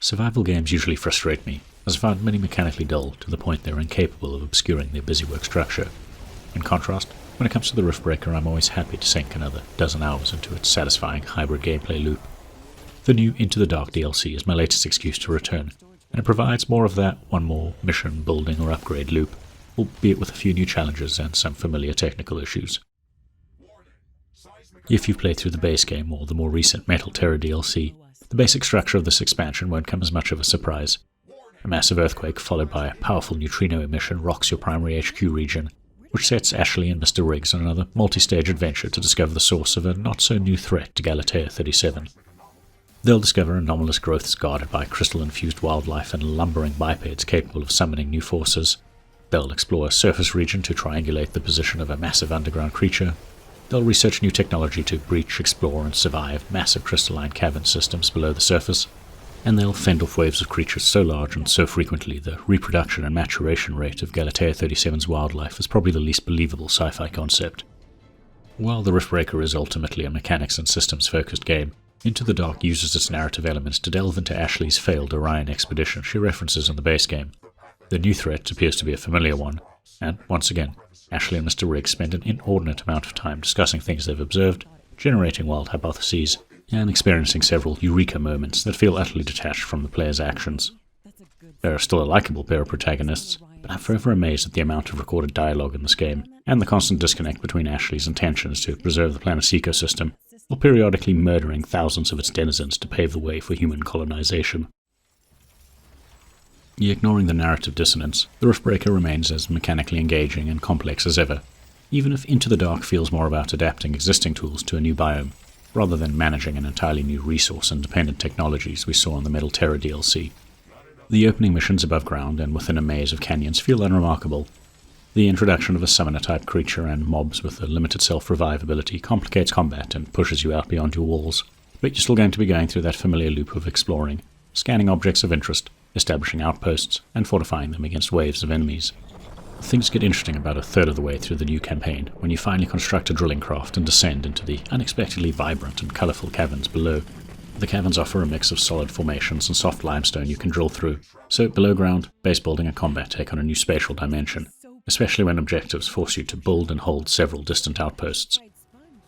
Survival games usually frustrate me, as I find many mechanically dull to the point they're incapable of obscuring their busywork structure. In contrast, when it comes to the Riftbreaker, I'm always happy to sink another dozen hours into its satisfying hybrid gameplay loop. The new Into the Dark DLC is my latest excuse to return, and it provides more of that one more mission, building or upgrade loop, albeit with a few new challenges and some familiar technical issues. If you've played through the base game or the more recent Metal Terror DLC, the basic structure of this expansion won't come as much of a surprise. A massive earthquake followed by a powerful neutrino emission rocks your primary HQ region, which sets Ashley and Mr. Riggs on another multi-stage adventure to discover the source of a not-so-new threat to Galatea 37. They'll discover anomalous growths guarded by crystal-infused wildlife and lumbering bipeds capable of summoning new forces. They'll explore a surface region to triangulate the position of a massive underground creature. They'll research new technology to breach, explore, and survive massive crystalline cavern systems below the surface. And they'll fend off waves of creatures so large and so frequently the reproduction and maturation rate of Galatea 37's wildlife is probably the least believable sci-fi concept. While the Riftbreaker is ultimately a mechanics and systems-focused game, Into the Dark uses its narrative elements to delve into Ashley's failed Orion expedition she references in the base game. The new threat appears to be a familiar one, and once again, Ashley and Mr. Riggs spend an inordinate amount of time discussing things they've observed, generating wild hypotheses, and experiencing several eureka moments that feel utterly detached from the player's actions. There are still a likable pair of protagonists, but I'm forever amazed at the amount of recorded dialogue in this game, and the constant disconnect between Ashley's intentions to preserve the planet's ecosystem, while periodically murdering thousands of its denizens to pave the way for human colonization. Ignoring the narrative dissonance, the Riftbreaker remains as mechanically engaging and complex as ever, even if Into the Dark feels more about adapting existing tools to a new biome, rather than managing an entirely new resource-independent technologies we saw in the Metal Terror DLC. The opening missions above ground and within a maze of canyons feel unremarkable. The introduction of a summoner-type creature and mobs with a limited self-revive ability complicates combat and pushes you out beyond your walls, but you're still going to be going through that familiar loop of exploring, scanning objects of interest, establishing outposts, and fortifying them against waves of enemies. Things get interesting about a third of the way through the new campaign when you finally construct a drilling craft and descend into the unexpectedly vibrant and colourful caverns below. The caverns offer a mix of solid formations and soft limestone you can drill through, so below ground, base building and combat take on a new spatial dimension, especially when objectives force you to build and hold several distant outposts.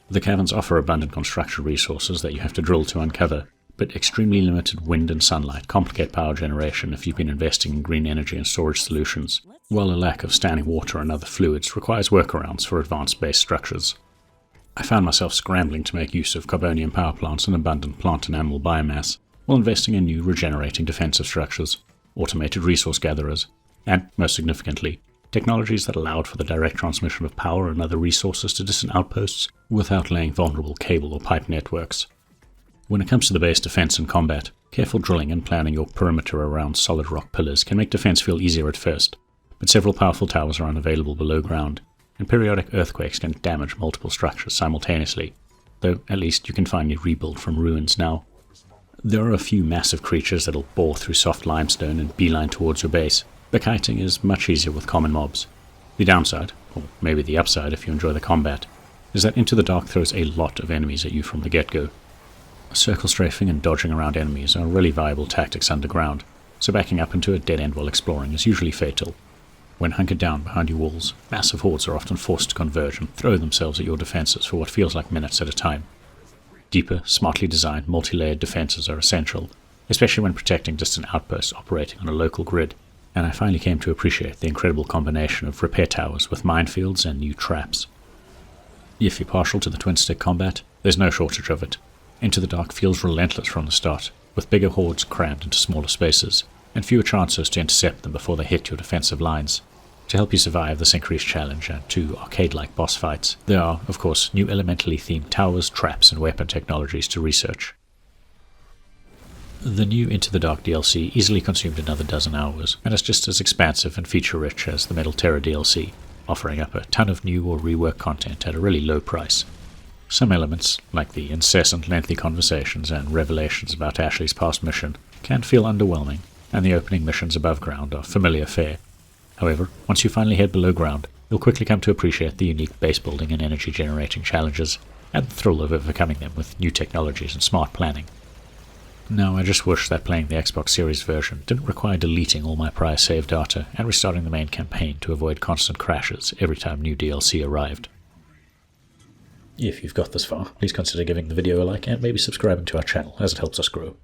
The caverns offer abundant construction resources that you have to drill to uncover, but extremely limited wind and sunlight complicate power generation if you've been investing in green energy and storage solutions, while a lack of standing water and other fluids requires workarounds for advanced base structures. I found myself scrambling to make use of carbonium power plants and abundant plant and animal biomass, while investing in new regenerating defensive structures, automated resource gatherers, and, most significantly, technologies that allowed for the direct transmission of power and other resources to distant outposts without laying vulnerable cable or pipe networks. When it comes to the base defense and combat, careful drilling and planning your perimeter around solid rock pillars can make defense feel easier at first, but several powerful towers are unavailable below ground, and periodic earthquakes can damage multiple structures simultaneously, though at least you can finally rebuild from ruins now. There are a few massive creatures that'll bore through soft limestone and beeline towards your base, but kiting is much easier with common mobs. The downside, or maybe the upside if you enjoy the combat, is that Into the Dark throws a lot of enemies at you from the get-go. Circle strafing and dodging around enemies are really viable tactics underground, so backing up into a dead end while exploring is usually fatal. When hunkered down behind your walls, massive hordes are often forced to converge and throw themselves at your defenses for what feels like minutes at a time. Deeper, smartly designed, multi-layered defenses are essential, especially when protecting distant outposts operating on a local grid, and I finally came to appreciate the incredible combination of repair towers with minefields and new traps. If you're partial to the twin-stick combat, there's no shortage of it. Into the Dark feels relentless from the start, with bigger hordes crammed into smaller spaces, and fewer chances to intercept them before they hit your defensive lines. To help you survive this increased challenge and 2 arcade-like boss fights, there are, of course, new elementally themed towers, traps, and weapon technologies to research. The new Into the Dark DLC easily consumed another dozen hours, and is just as expansive and feature-rich as the Metal Terror DLC, offering up a ton of new or reworked content at a really low price. Some elements, like the incessant lengthy conversations and revelations about Ashley's past mission, can feel underwhelming, and the opening missions above ground are familiar fare. However, once you finally head below ground, you'll quickly come to appreciate the unique base building and energy generating challenges, and the thrill of overcoming them with new technologies and smart planning. Now, I just wish that playing the Xbox Series version didn't require deleting all my prior save data and restarting the main campaign to avoid constant crashes every time new DLC arrived. If you've got this far, please consider giving the video a like and maybe subscribing to our channel as it helps us grow.